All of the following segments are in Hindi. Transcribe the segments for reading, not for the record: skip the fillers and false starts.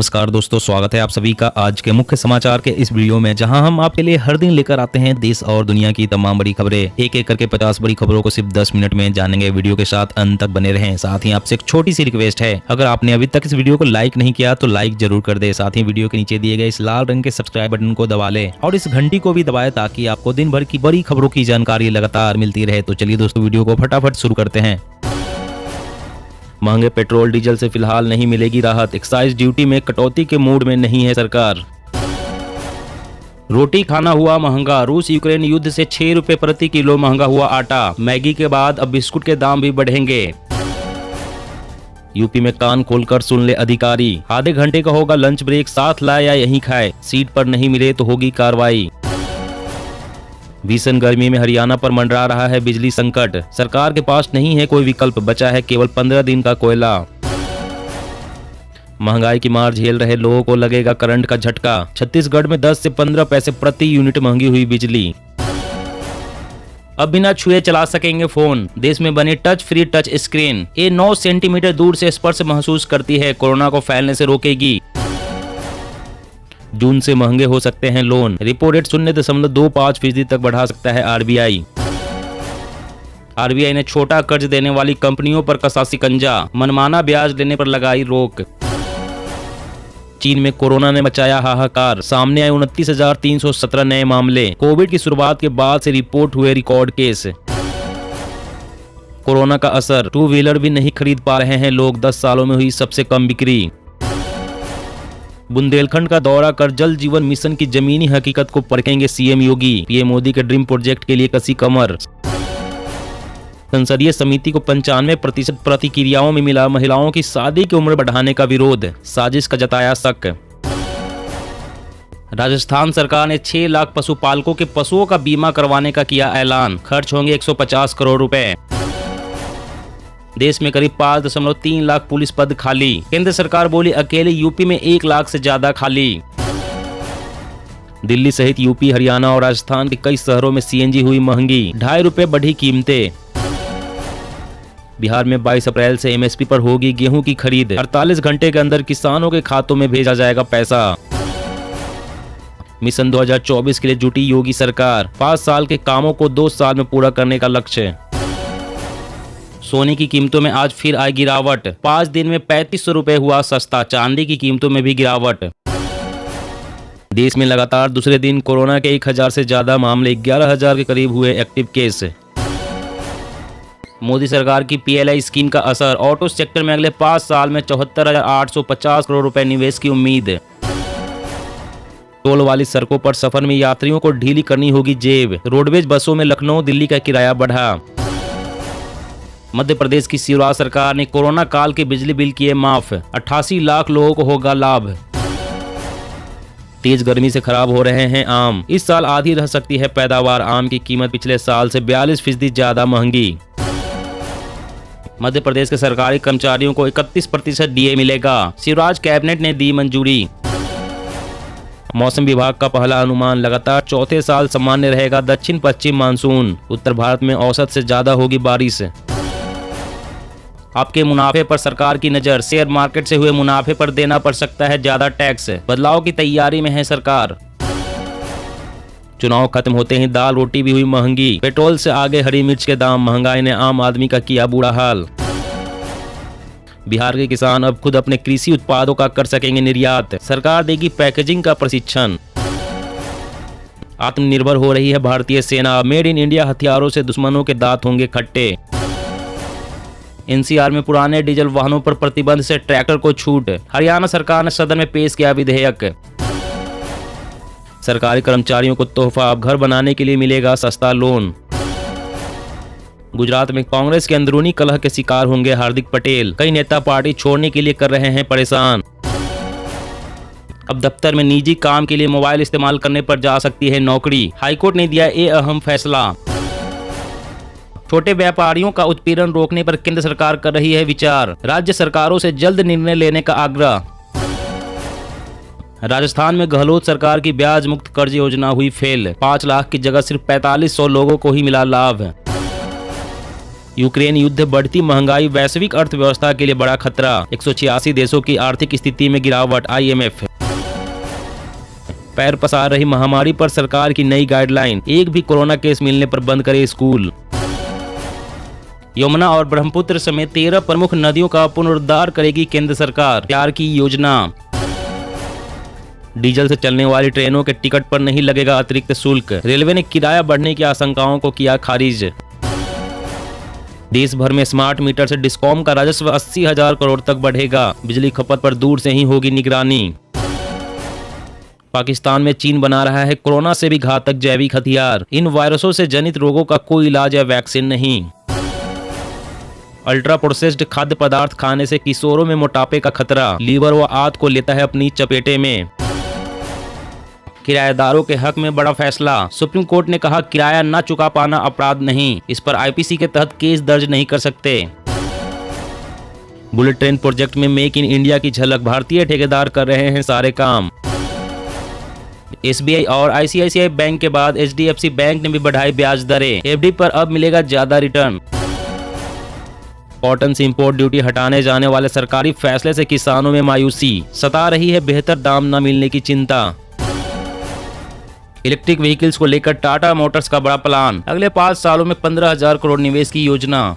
नमस्कार दोस्तों, स्वागत है आप सभी का आज के मुख्य समाचार के इस वीडियो में, जहां हम आपके लिए हर दिन लेकर आते हैं देश और दुनिया की तमाम बड़ी खबरें। एक एक करके 50 बड़ी खबरों को सिर्फ 10 मिनट में जानेंगे। वीडियो के साथ अंत तक बने रहें। साथ ही आपसे एक छोटी सी रिक्वेस्ट है, अगर आपने अभी तक इस वीडियो को लाइक नहीं किया तो लाइक जरूर कर दे। साथ ही वीडियो के नीचे दिए गए इस लाल रंग के सब्सक्राइब बटन को दबा ले और इस घंटी को भी दबाए, ताकि आपको दिन भर की बड़ी खबरों की जानकारी लगातार मिलती रहे। तो चलिए दोस्तों, वीडियो को फटाफट शुरू करते हैं। महंगे पेट्रोल डीजल से फिलहाल नहीं मिलेगी राहत, एक्साइज ड्यूटी में कटौती के मूड में नहीं है सरकार। रोटी खाना हुआ महंगा, रूस यूक्रेन युद्ध से 6 रुपए प्रति किलो महंगा हुआ आटा। मैगी के बाद अब बिस्कुट के दाम भी बढ़ेंगे। यूपी में कान खोलकर सुन ले अधिकारी, आधे घंटे का होगा लंच ब्रेक, साथ लाए या यहीं खाए, सीट पर नहीं मिले तो होगी कार्रवाई। भीषण गर्मी में हरियाणा पर मंडरा रहा है बिजली संकट, सरकार के पास नहीं है कोई विकल्प, बचा है केवल 15 दिन का कोयला। महंगाई की मार झेल रहे लोगों को लगेगा करंट का झटका, छत्तीसगढ़ में 10 से 15 पैसे प्रति यूनिट महंगी हुई बिजली। अब बिना छुए चला सकेंगे फोन, देश में बने टच फ्री टच स्क्रीन, ये 9 सेंटीमीटर दूर से स्पर्श महसूस करती है, कोरोना को फैलने से रोकेगी। जून से महंगे हो सकते हैं लोन, रिपो रेट 0.25% तक बढ़ा सकता है आरबीआई। आरबीआई ने छोटा कर्ज देने वाली कंपनियों पर कसा शिकंजा, मनमाना ब्याज लेने पर लगाई रोक। चीन में कोरोना ने मचाया हाहाकार, सामने आए 29,317 नए मामले, कोविड की शुरुआत के बाद से रिपोर्ट हुए रिकॉर्ड केस। कोरोना का असर, 2 व्हीलर भी नहीं खरीद पा रहे हैं लोग, 10 सालों में हुई सबसे कम बिक्री। बुंदेलखंड का दौरा कर जल जीवन मिशन की जमीनी हकीकत को परखेंगे सीएम योगी, पीएम मोदी के ड्रीम प्रोजेक्ट के लिए कसी कमर। संसदीय समिति को 95% प्रतिक्रियाओं में मिला महिलाओं की शादी की उम्र बढ़ाने का विरोध, साजिश का जताया शक। राजस्थान सरकार ने 6 लाख पशुपालकों के पशुओं का बीमा करवाने का किया ऐलान, खर्च होंगे 150 करोड़ रुपए। देश में करीब 5.3 लाख पुलिस पद खाली, केंद्र सरकार बोली अकेले यूपी में 1 लाख से ज्यादा खाली। दिल्ली सहित यूपी, हरियाणा और राजस्थान के कई शहरों में सीएनजी हुई महंगी, 2.5 रुपए बढ़ी कीमतें। बिहार में 22 अप्रैल से एमएसपी पर होगी गेहूं की खरीद, 48 घंटे के अंदर किसानों के खातों में भेजा जाएगा पैसा। मिशन 2024 के लिए जुटी योगी सरकार, 5 साल के कामों को 2 साल में पूरा करने का लक्ष्य। सोने की कीमतों में आज फिर आई गिरावट, 5 दिन में 3500 रुपए हुआ सस्ता, चांदी की कीमतों में भी गिरावट। देश में लगातार दूसरे दिन कोरोना के 1000 से ज्यादा मामले, 11,000 के करीब हुए एक्टिव केस। मोदी सरकार की पीएलआई स्कीम का असर, ऑटो सेक्टर में अगले 5 साल में 74,850 करोड़ रुपए निवेश की उम्मीद। टोल वाली सड़कों पर सफर में यात्रियों को ढीली करनी होगी जेब, रोडवेज बसों में लखनऊ दिल्ली का किराया बढ़ा। मध्य प्रदेश की शिवराज सरकार ने कोरोना काल के बिजली बिल किए माफ, 88 लाख लोगों को होगा लाभ। तेज गर्मी से खराब हो रहे हैं आम, इस साल आधी रह सकती है पैदावार, आम की कीमत पिछले साल से 42% ज्यादा महंगी। मध्य प्रदेश के सरकारी कर्मचारियों को 31% डीए मिलेगा, शिवराज कैबिनेट ने दी मंजूरी। मौसम विभाग का पहला अनुमान, लगातार चौथे साल सामान्य रहेगा दक्षिण पश्चिम मानसून, उत्तर भारत में औसत से ज्यादा होगी बारिश। आपके मुनाफे पर सरकार की नजर, शेयर मार्केट से हुए मुनाफे पर देना पड़ सकता है ज्यादा टैक्स, बदलाव की तैयारी में है सरकार। चुनाव खत्म होते ही दाल रोटी भी हुई महंगी, पेट्रोल से आगे हरी मिर्च के दाम, महंगाई ने आम आदमी का किया बुरा हाल। बिहार के किसान अब खुद अपने कृषि उत्पादों का कर सकेंगे निर्यात, सरकार देगी पैकेजिंग का प्रशिक्षण। आत्मनिर्भर हो रही है भारतीय सेना, मेड इन इंडिया हथियारों से दुश्मनों के दांत होंगे खट्टे। एनसीआर में पुराने डीजल वाहनों पर प्रतिबंध से ट्रैक्टर को छूट, हरियाणा सरकार ने सदन में पेश किया विधेयक। सरकारी कर्मचारियों को तोहफा, अब घर बनाने के लिए मिलेगा सस्ता लोन। गुजरात में कांग्रेस के अंदरूनी कलह के शिकार होंगे हार्दिक पटेल, कई नेता पार्टी छोड़ने के लिए कर रहे हैं परेशान। अब दफ्तर में निजी काम के लिए मोबाइल इस्तेमाल करने पर जा सकती है नौकरी, हाईकोर्ट ने दिया ये अहम फैसला। छोटे व्यापारियों का उत्पीड़न रोकने पर केंद्र सरकार कर रही है विचार, राज्य सरकारों से जल्द निर्णय लेने का आग्रह। राजस्थान में गहलोत सरकार की ब्याज मुक्त कर्ज योजना हुई फेल, 5 लाख की जगह सिर्फ 4500 लोगों को ही मिला लाभ। यूक्रेन युद्ध, बढ़ती महंगाई वैश्विक अर्थव्यवस्था के लिए बड़ा खतरा। 186 देशों की आर्थिक स्थिति में गिरावट, IMF। पैर पसार रही महामारी पर सरकार की नई गाइडलाइन, एक भी कोरोना केस मिलने पर बंद करे स्कूल। यमुना और ब्रह्मपुत्र समेत 13 प्रमुख नदियों का पुनरुद्धार करेगी केंद्र सरकार, तैयार की योजना। डीजल से चलने वाली ट्रेनों के टिकट पर नहीं लगेगा अतिरिक्त शुल्क, रेलवे ने किराया बढ़ने की आशंकाओं को किया खारिज। देश भर में स्मार्ट मीटर से डिस्कॉम का राजस्व 80,000 करोड़ तक बढ़ेगा, बिजली खपत पर दूर से ही होगी निगरानी। पाकिस्तान में चीन बना रहा है कोरोना से भी घातक जैविक हथियार, इन वायरसों से जनित रोगों का कोई इलाज या वैक्सीन नहीं। अल्ट्रा प्रोसेस्ड खाद्य पदार्थ खाने से किशोरों में मोटापे का खतरा, लीवर व आंत को लेता है अपनी चपेटे में। किराएदारों के हक में बड़ा फैसला, सुप्रीम कोर्ट ने कहा किराया न चुका पाना अपराध नहीं, इस पर IPC के तहत केस दर्ज नहीं कर सकते। बुलेट ट्रेन प्रोजेक्ट में मेक इन इंडिया की झलक, भारतीय ठेकेदार कर रहे हैं सारे काम। SBI और ICICI बैंक के बाद HDFC बैंक ने भी बढ़ाई ब्याज दरें, FD पर अब मिलेगा ज्यादा रिटर्न। कॉटन से इंपोर्ट ड्यूटी हटाने जाने वाले सरकारी फैसले से किसानों में मायूसी, सता रही है बेहतर दाम न मिलने की चिंता। इलेक्ट्रिक व्हीकल्स को लेकर टाटा मोटर्स का बड़ा प्लान, अगले 5 सालों में 15,000 करोड़ निवेश की योजना।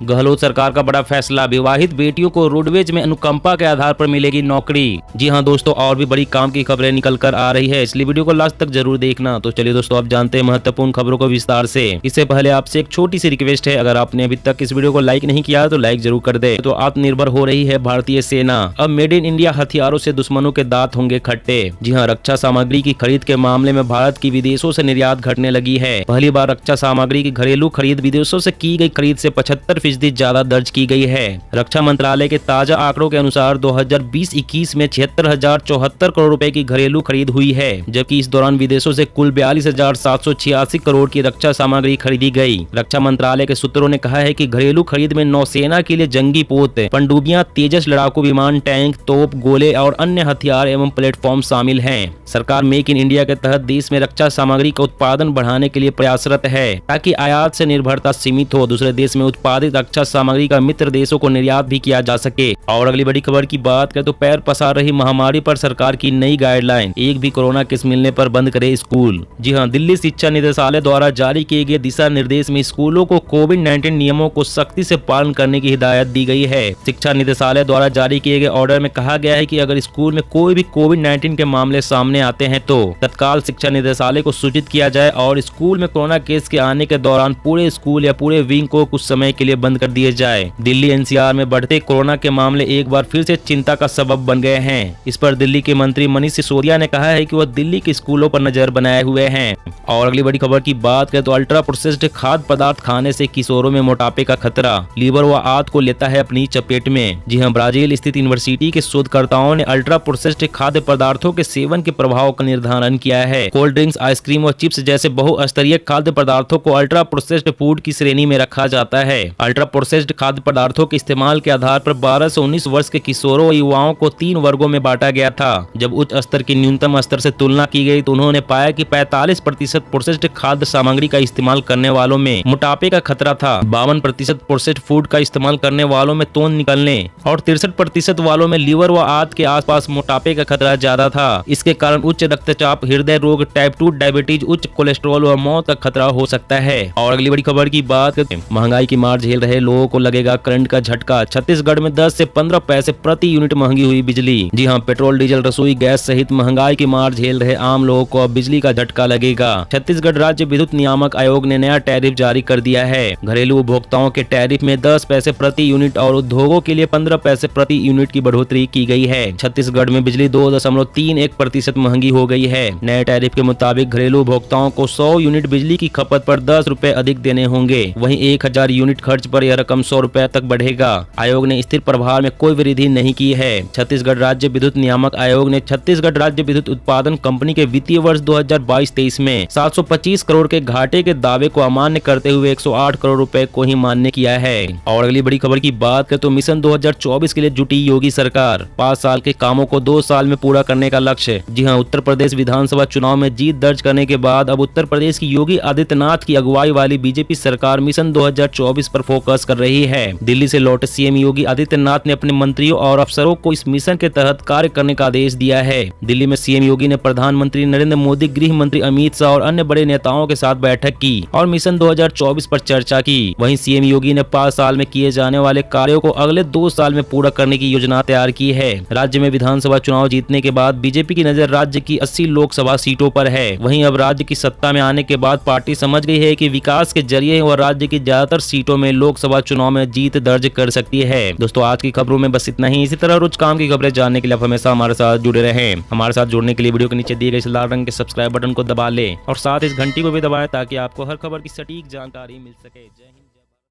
गहलोत सरकार का बड़ा फैसला, विवाहित बेटियों को रोडवेज में अनुकंपा के आधार पर मिलेगी नौकरी। जी हां दोस्तों, और भी बड़ी काम की खबरें निकल कर आ रही है, इसलिए वीडियो को लास्ट तक जरूर देखना। तो चलिए दोस्तों, आप जानते हैं महत्वपूर्ण खबरों को विस्तार से। इससे पहले आपसे एक छोटी सी रिक्वेस्ट है, अगर आपने अभी तक इस वीडियो को लाइक नहीं किया तो लाइक जरूर कर दे। तो आत्मनिर्भर हो रही है भारतीय सेना, अब मेड इन इंडिया हथियारों से दुश्मनों के दांत होंगे खट्टे। जी हाँ, रक्षा सामग्री की खरीद के मामले में भारत की विदेशों से निर्यात घटने लगी है। पहली बार रक्षा सामग्री की घरेलू खरीद विदेशों से की गई खरीद से 75% ज्यादा दर्ज की गई है। रक्षा मंत्रालय के ताजा आंकड़ों के अनुसार 2020-21 में 76,074 करोड़ रुपए की घरेलू खरीद हुई है, जबकि इस दौरान विदेशों से कुल 42,786 करोड़ की रक्षा सामग्री खरीदी गई। रक्षा मंत्रालय के सूत्रों ने कहा है कि घरेलू खरीद में नौसेना के लिए जंगी पोत, पनडुब्बियां, तेजस लड़ाकू विमान, टैंक, तोप, गोले और अन्य हथियार एवं प्लेटफॉर्म शामिल हैं। सरकार मेक इन इंडिया के तहत देश में रक्षा सामग्री का उत्पादन बढ़ाने के लिए प्रयासरत है, ताकि आयात से निर्भरता सीमित हो, दूसरे देश में उत्पादित रक्षा सामग्री का मित्र देशों को निर्यात भी किया जा सके। और अगली बड़ी खबर की बात करें तो पैर पसार रही महामारी पर सरकार की नई गाइडलाइन, एक भी कोरोना केस मिलने पर बंद करे स्कूल। जी हां, दिल्ली शिक्षा निदेशालय द्वारा जारी किए गए दिशा निर्देश में स्कूलों को कोविड-19 नियमों को सख्ती से पालन करने की हिदायत दी गई है। शिक्षा निदेशालय द्वारा जारी किए गए ऑर्डर में कहा गया है कि अगर स्कूल में कोई भी कोविड-19 के मामले सामने आते हैं तो तत्काल शिक्षा निदेशालय को सूचित किया जाए और स्कूल में कोरोना केस के आने के दौरान पूरे स्कूल या पूरे विंग को कुछ समय के लिए बंद कर दिए जाए। दिल्ली NCR में बढ़ते कोरोना के मामले एक बार फिर से चिंता का सबब बन गए हैं। इस पर दिल्ली के मंत्री मनीष सिसोदिया ने कहा है कि वह दिल्ली के स्कूलों पर नजर बनाए हुए हैं। और अगली बड़ी खबर की बात करें तो अल्ट्रा प्रोसेस्ड खाद्य पदार्थ खाने से किशोरों में मोटापे का खतरा, लीवर व आंत को लेता है अपनी चपेट में। जी हां, ब्राजील स्थित यूनिवर्सिटी के शोधकर्ताओं ने अल्ट्रा प्रोसेस्ड खाद्य पदार्थों के सेवन के प्रभाव का निर्धारण किया है। कोल्ड ड्रिंक्स, आइसक्रीम और चिप्स जैसे बहुस्तरीय खाद्य पदार्थों को अल्ट्रा प्रोसेस्ड फूड की श्रेणी में रखा जाता है। अल्ट्रा प्रोसेस्ड खाद्य पदार्थों के इस्तेमाल के आधार पर 12 से 19 वर्ष के किशोरों और युवाओं को 3 वर्गों में बांटा गया था। जब उच्च स्तर की न्यूनतम स्तर से तुलना की गई तो उन्होंने पाया कि 45% प्रोसेस्ड खाद्य सामग्री का इस्तेमाल करने वालों में मोटापे का खतरा था, 52% प्रोसेस्ड फूड का इस्तेमाल करने वालों में तोंद निकलने और 63% वालों में लीवर व आंत के आसपास मोटापे का खतरा ज्यादा था। इसके कारण उच्च रक्तचाप, हृदय रोग, टाइप 2 डायबिटीज, उच्च कोलेस्ट्रॉल और मौत का खतरा हो सकता है। और अगली बड़ी खबर की बात करते हैं, महंगाई की मार झेल रहे लोगों को लगेगा करंट का झटका, छत्तीसगढ़ में 10 से 15 पैसे प्रति यूनिट महंगी हुई बिजली। जी हां, पेट्रोल, डीजल, रसोई गैस सहित महंगाई की मार झेल रहे आम लोगों को अब बिजली का झटका लगेगा। छत्तीसगढ़ राज्य विद्युत नियामक आयोग ने नया टैरिफ जारी कर दिया है। घरेलू उपभोक्ताओं के टैरिफ में 10 पैसे प्रति यूनिट और उद्योगों के लिए 15 पैसे प्रति यूनिट की बढ़ोतरी की गई है। छत्तीसगढ़ में बिजली 2.31% महंगी हो गई है। नए टैरिफ के मुताबिक घरेलू उपभोक्ताओं को 100 यूनिट बिजली की खपत पर 10 रुपए अधिक देने होंगे। वहीं 1000 यूनिट खर्च पर यह रकम 100 रुपए तक बढ़ेगा। आयोग ने स्थिर प्रभार में कोई वृद्धि नहीं की है। छत्तीसगढ़ राज्य विद्युत नियामक आयोग ने छत्तीसगढ़ राज्य विद्युत उत्पादन कंपनी के वित्तीय वर्ष 2022-23 में 725 करोड़ के घाटे के दावे को अमान्य करते हुए 108 करोड़ रुपए को ही मान्य किया है। और अगली बड़ी खबर की बात करें तो मिशन 2024 के लिए जुटी योगी सरकार। 5 साल के कामों को 2 साल में पूरा करने का लक्ष्य। जी हां, उत्तर प्रदेश विधानसभा चुनाव में जीत दर्ज करने के बाद अब उत्तर प्रदेश की योगी आदित्यनाथ की अगुवाई वाली बीजेपी सरकार मिशन 2024 पर फोकस कर रही है। दिल्ली से लौटे सीएम योगी आदित्यनाथ ने अपने मंत्रियों और अफसरों को इस मिशन के तहत कार्य करने का आदेश दिया है। दिल्ली में सीएम योगी ने प्रधानमंत्री नरेंद्र मोदी, गृह मंत्री अमित शाह और अन्य बड़े नेताओं के साथ बैठक की और मिशन 2024 पर चर्चा की। वहीं सीएम योगी ने 5 साल में किए जाने वाले कार्यों को अगले 2 साल में पूरा करने की योजना तैयार की है। राज्य में विधानसभा चुनाव जीतने के बाद बीजेपी की नजर राज्य की 80 लोकसभा सीटों पर है। वहीं अब राज्य की सत्ता में आने के बाद पार्टी समझ गई है कि विकास के जरिए वह राज्य की ज्यादातर सीटों में लोकसभा चुनाव में जीत दर्ज कर सकती है। दोस्तों, आज की खबरों में बस इतना ही। इसी तरह रोज काम की खबरें जानने के लिए आप हमेशा हमारे साथ जुड़े रहें। हमारे साथ जुड़ने के लिए वीडियो के नीचे दिए गए इस लाल रंग के सब्सक्राइब बटन को दबा लें और साथ इस घंटी को भी दबाएं ताकि आपको हर खबर की सटीक जानकारी मिल सके। जय हिंद।